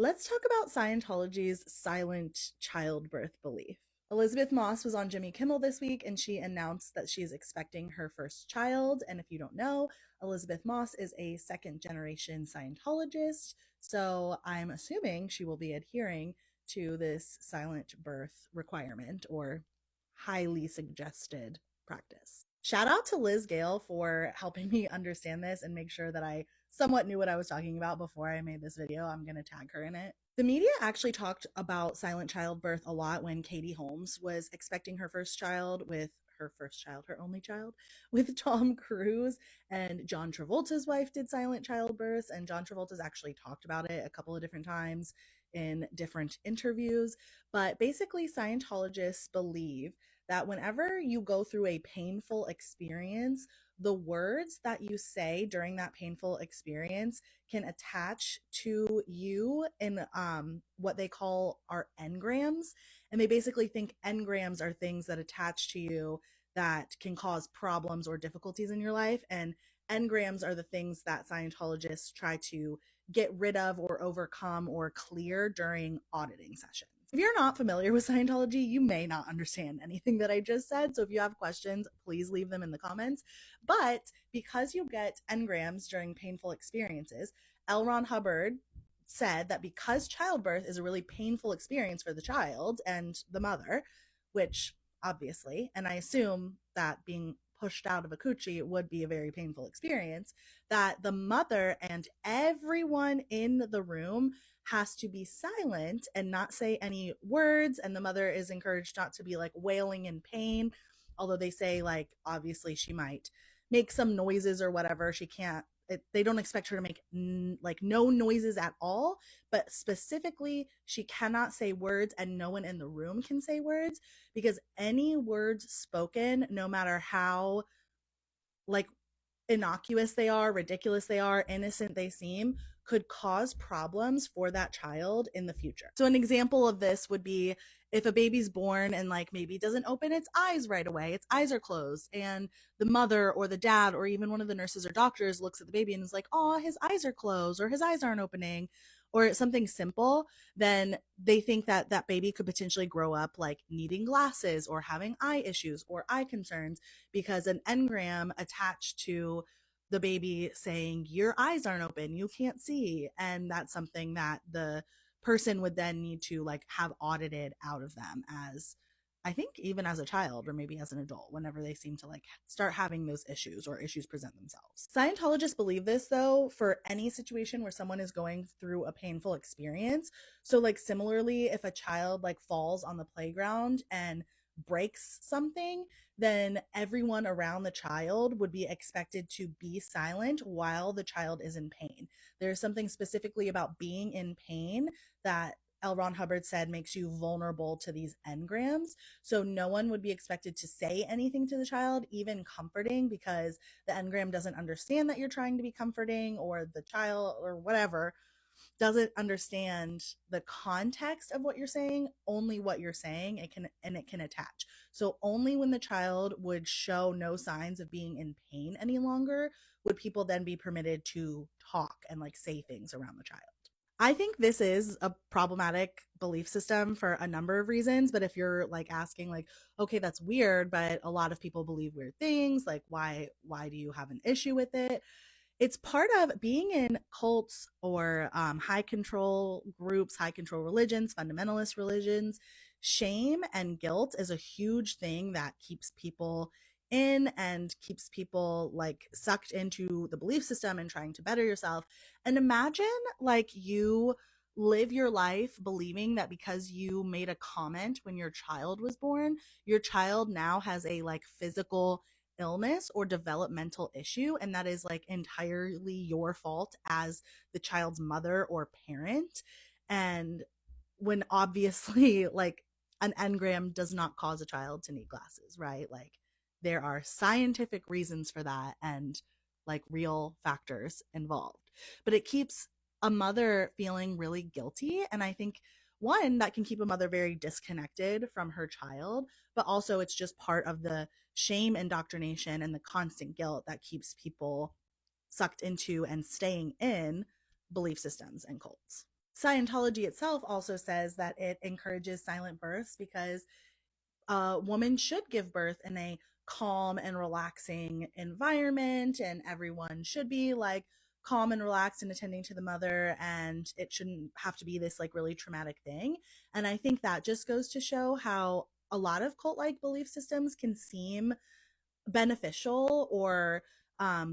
Let's talk about Scientology's silent childbirth belief. Elisabeth Moss was on Jimmy Kimmel this week and she announced that she is expecting her first child. And if you don't know, Elisabeth Moss is a second generation Scientologist. So I'm assuming she will be adhering to this silent birth requirement or highly suggested practice. Shout out to Liz Gale for helping me understand this and make sure that I somewhat knew what I was talking about before I made this video. I'm going to tag her in it. The media actually talked about silent childbirth a lot when Katie Holmes was expecting her first child with her only child, with Tom Cruise, and John Travolta's wife did silent childbirth, and John Travolta's actually talked about it a couple of different times in different interviews. But basically, Scientologists believe that whenever you go through a painful experience, the words that you say during that painful experience can attach to you in what they call are engrams. And they basically think engrams are things that attach to you that can cause problems or difficulties in your life. And engrams are the things that Scientologists try to get rid of or overcome or clear during auditing sessions. If you're not familiar with Scientology, you may not understand anything that I just said. So if you have questions, please leave them in the comments. But because you get engrams during painful experiences, L. Ron Hubbard said that because childbirth is a really painful experience for the child and the mother, which obviously, and I assume that being pushed out of a coochie would be a very painful experience, that the mother and everyone in the room has to be silent and not say any words. And the mother is encouraged not to be like wailing in pain. Although they say, like, obviously she might make some noises or whatever. She can't, they don't expect her to make like no noises at all, but specifically she cannot say words and no one in the room can say words, because any words spoken, no matter how like innocuous they are, ridiculous they are, innocent they seem, could cause problems for that child in the future. So an example of this would be if a baby's born and like maybe doesn't open its eyes right away, its eyes are closed, and the mother or the dad or even one of the nurses or doctors looks at the baby and is like, "Oh, his eyes are closed," or "his eyes aren't opening," or something simple, then they think that that baby could potentially grow up like needing glasses or having eye issues or eye concerns because an engram attached to the baby saying your eyes aren't open, you can't see. And that's something that the person would then need to like have audited out of them, as I think even as a child or maybe as an adult, whenever they seem to like start having those issues or issues present themselves. Scientologists believe this though for any situation where someone is going through a painful experience. So like similarly, if a child like falls on the playground and breaks something, then everyone around the child would be expected to be silent while the child is in pain. There's something specifically about being in pain that L. Ron Hubbard said makes you vulnerable to these engrams. So no one would be expected to say anything to the child, even comforting, because the engram doesn't understand that you're trying to be comforting, or the child or whatever doesn't understand the context of what you're saying, only what you're saying. It can attach. So only when the child would show no signs of being in pain any longer would people then be permitted to talk and like say things around the child. I think this is a problematic belief system for a number of reasons. But if you're like asking like, okay, that's weird, but a lot of people believe weird things, like why do you have an issue with it? It's part of being in cults or high control groups, high control religions, fundamentalist religions. Shame and guilt is a huge thing that keeps people in and keeps people like sucked into the belief system and trying to better yourself. And imagine like you live your life believing that because you made a comment when your child was born, your child now has a like physical illness or developmental issue, and that is like entirely your fault as the child's mother or parent. And when obviously like an engram does not cause a child to need glasses, right? Like there are scientific reasons for that and like real factors involved, but it keeps a mother feeling really guilty. And I think one, that can keep a mother very disconnected from her child, but also it's just part of the shame indoctrination and the constant guilt that keeps people sucked into and staying in belief systems and cults. Scientology itself also says that it encourages silent births because a woman should give birth in a calm and relaxing environment, and everyone should be like calm and relaxed and attending to the mother, and it shouldn't have to be this like really traumatic thing. And I think that just goes to show how a lot of cult like belief systems can seem beneficial or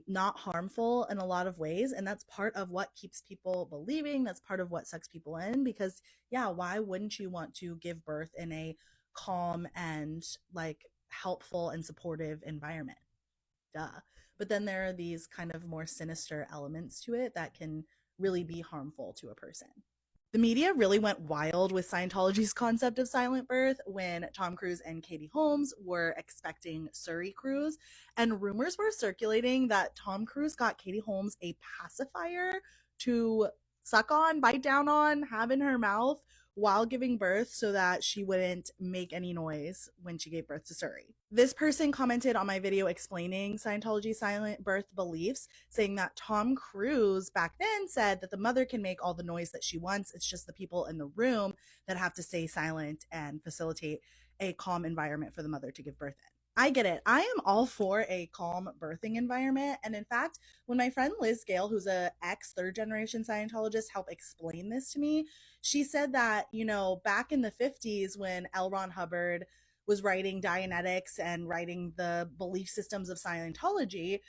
not harmful in a lot of ways. And that's part of what keeps people believing. That's part of what sucks people in because, yeah, why wouldn't you want to give birth in a calm and like helpful and supportive environment? Duh. But then there are these kind of more sinister elements to it that can really be harmful to a person. The media really went wild with Scientology's concept of silent birth when Tom Cruise and Katie Holmes were expecting Surrey Cruise, and rumors were circulating that Tom Cruise got Katie Holmes a pacifier to suck on, bite down on, have in her mouth while giving birth so that she wouldn't make any noise when she gave birth to Surrey. This person commented on my video explaining Scientology's silent birth beliefs, saying that Tom Cruise back then said that the mother can make all the noise that she wants. It's just the people in the room that have to stay silent and facilitate a calm environment for the mother to give birth in. I get it. I am all for a calm birthing environment. And in fact, when my friend Liz Gale, who's a ex third generation Scientologist, helped explain this to me, she said that, you know, back in the 50s when L. Ron Hubbard was writing Dianetics and writing the belief systems of Scientology,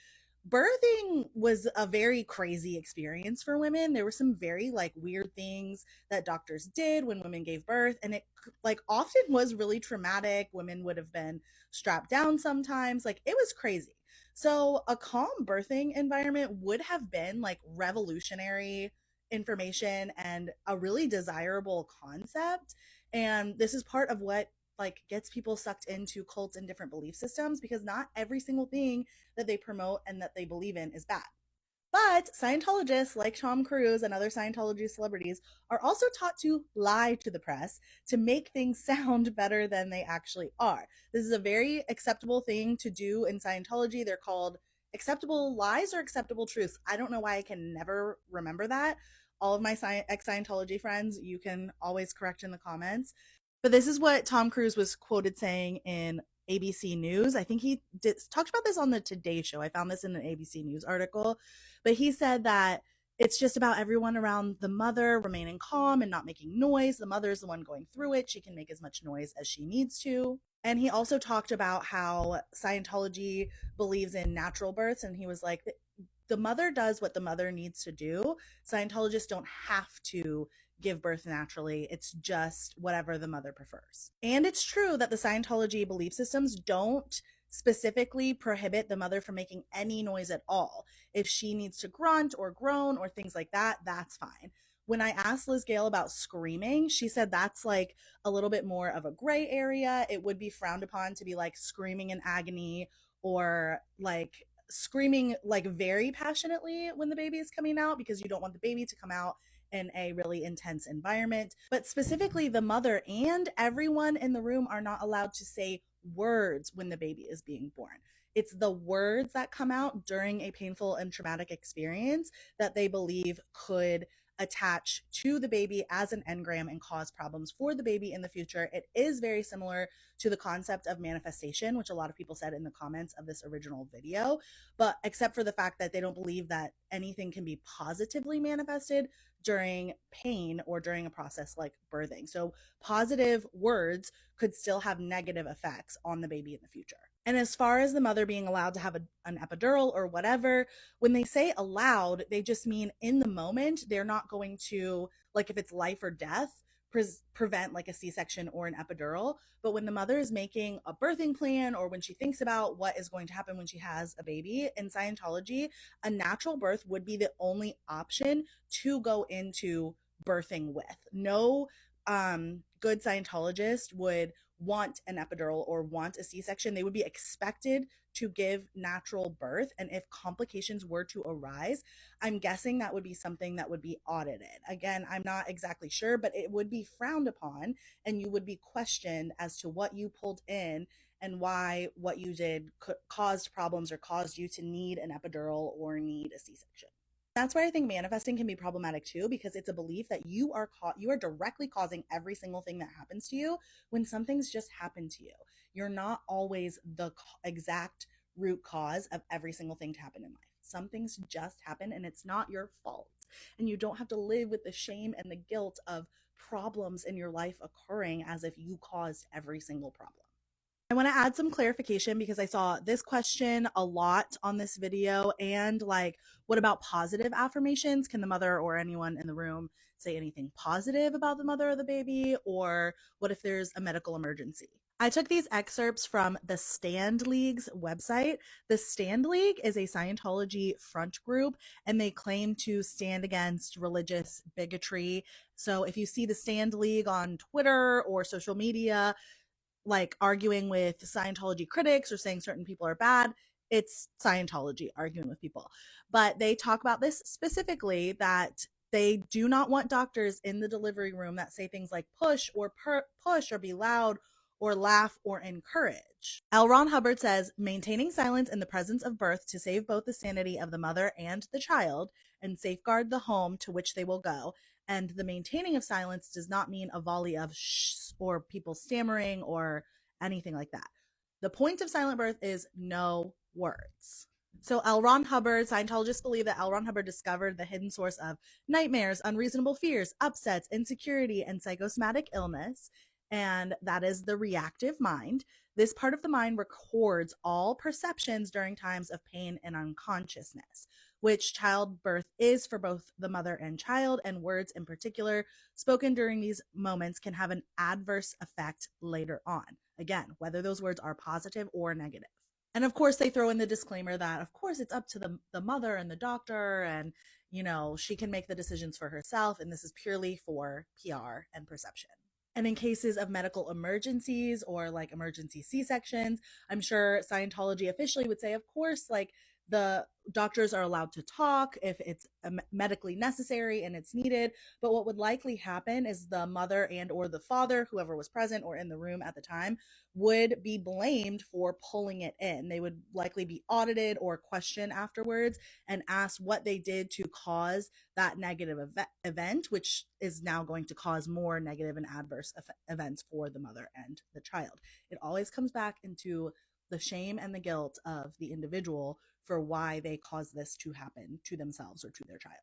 birthing was a very crazy experience for women. There were some very like weird things that doctors did when women gave birth, and it like often was really traumatic. Women would have been strapped down sometimes. Like it was crazy. So a calm birthing environment would have been like revolutionary information and a really desirable concept. And this is part of what like gets people sucked into cults and different belief systems because not every single thing that they promote and that they believe in is bad. But Scientologists like Tom Cruise and other Scientology celebrities are also taught to lie to the press to make things sound better than they actually are. This is a very acceptable thing to do in Scientology. They're called acceptable lies or acceptable truths. I don't know why I can never remember that. All of my ex Scientology friends, you can always correct in the comments. But this is what Tom Cruise was quoted saying in ABC News. I think he talked about this on the Today Show. I found this in an ABC News article. But he said that it's just about everyone around the mother remaining calm and not making noise. The mother is the one going through it. She can make as much noise as she needs to. And he also talked about how Scientology believes in natural births. And he was like, the mother does what the mother needs to do. Scientologists don't have to give birth naturally. It's just whatever the mother prefers. And it's true that the Scientology belief systems don't specifically prohibit the mother from making any noise at all. If she needs to grunt or groan or things like that, that's fine. When I asked Liz Gale about screaming, she said that's like a little bit more of a gray area. It would be frowned upon to be like screaming in agony or like screaming like very passionately when the baby is coming out because you don't want the baby to come out in a really intense environment. But specifically, the mother and everyone in the room are not allowed to say words when the baby is being born. It's the words that come out during a painful and traumatic experience that they believe could attach to the baby as an engram and cause problems for the baby in the future. It is very similar to the concept of manifestation, which a lot of people said in the comments of this original video, but except for the fact that they don't believe that anything can be positively manifested during pain or during a process like birthing. So positive words could still have negative effects on the baby in the future. And as far as the mother being allowed to have an epidural or whatever, when they say allowed, they just mean in the moment. They're not going to, like if it's life or death, prevent like a C-section or an epidural. But when the mother is making a birthing plan or when she thinks about what is going to happen when she has a baby, in Scientology, a natural birth would be the only option to go into birthing with. No good Scientologist would want an epidural or want a C-section. They would be expected to give natural birth. And if complications were to arise, I'm guessing that would be something that would be audited. Again, I'm not exactly sure, but it would be frowned upon and you would be questioned as to what you pulled in and why what you did caused problems or caused you to need an epidural or need a C-section. That's why I think manifesting can be problematic too, because it's a belief that you are directly causing every single thing that happens to you when something's just happened to you. You're not always the exact root cause of every single thing to happen in life. Some things just happen and it's not your fault. And you don't have to live with the shame and the guilt of problems in your life occurring as if you caused every single problem. I want to add some clarification because I saw this question a lot on this video, and like, what about positive affirmations? Can the mother or anyone in the room say anything positive about the mother or the baby? Or what if there's a medical emergency? I took these excerpts from the Stand League's website. The Stand League is a Scientology front group, and they claim to stand against religious bigotry. So if you see the Stand League on Twitter or social media, like arguing with Scientology critics or saying certain people are bad, it's Scientology arguing with people. But they talk about this specifically, that they do not want doctors in the delivery room that say things like push or be loud or laugh or encourage. L. Ron Hubbard says, maintaining silence in the presence of birth to save both the sanity of the mother and the child and safeguard the home to which they will go. And the maintaining of silence does not mean a volley of shh or people stammering or anything like that. The point of silent birth is no words. So L. Ron Hubbard, Scientologists believe that L. Ron Hubbard discovered the hidden source of nightmares, unreasonable fears, upsets, insecurity, and psychosomatic illness, and that is the reactive mind. This part of the mind records all perceptions during times of pain and unconsciousness, which childbirth is for both the mother and child, and words in particular spoken during these moments can have an adverse effect later on. Again, whether those words are positive or negative. And of course, they throw in the disclaimer that, of course, it's up to the mother and the doctor, and, you know, she can make the decisions for herself, and this is purely for PR and perception. And in cases of medical emergencies or like emergency C-sections, I'm sure Scientology officially would say, of course, like, the doctors are allowed to talk if it's medically necessary and it's needed. But what would likely happen is the mother and or the father, whoever was present or in the room at the time, would be blamed for pulling it in. They would likely be audited or questioned afterwards and asked what they did to cause that negative event, which is now going to cause more negative and adverse events for the mother and the child. It always comes back into the shame and the guilt of the individual for why they caused this to happen to themselves or to their child.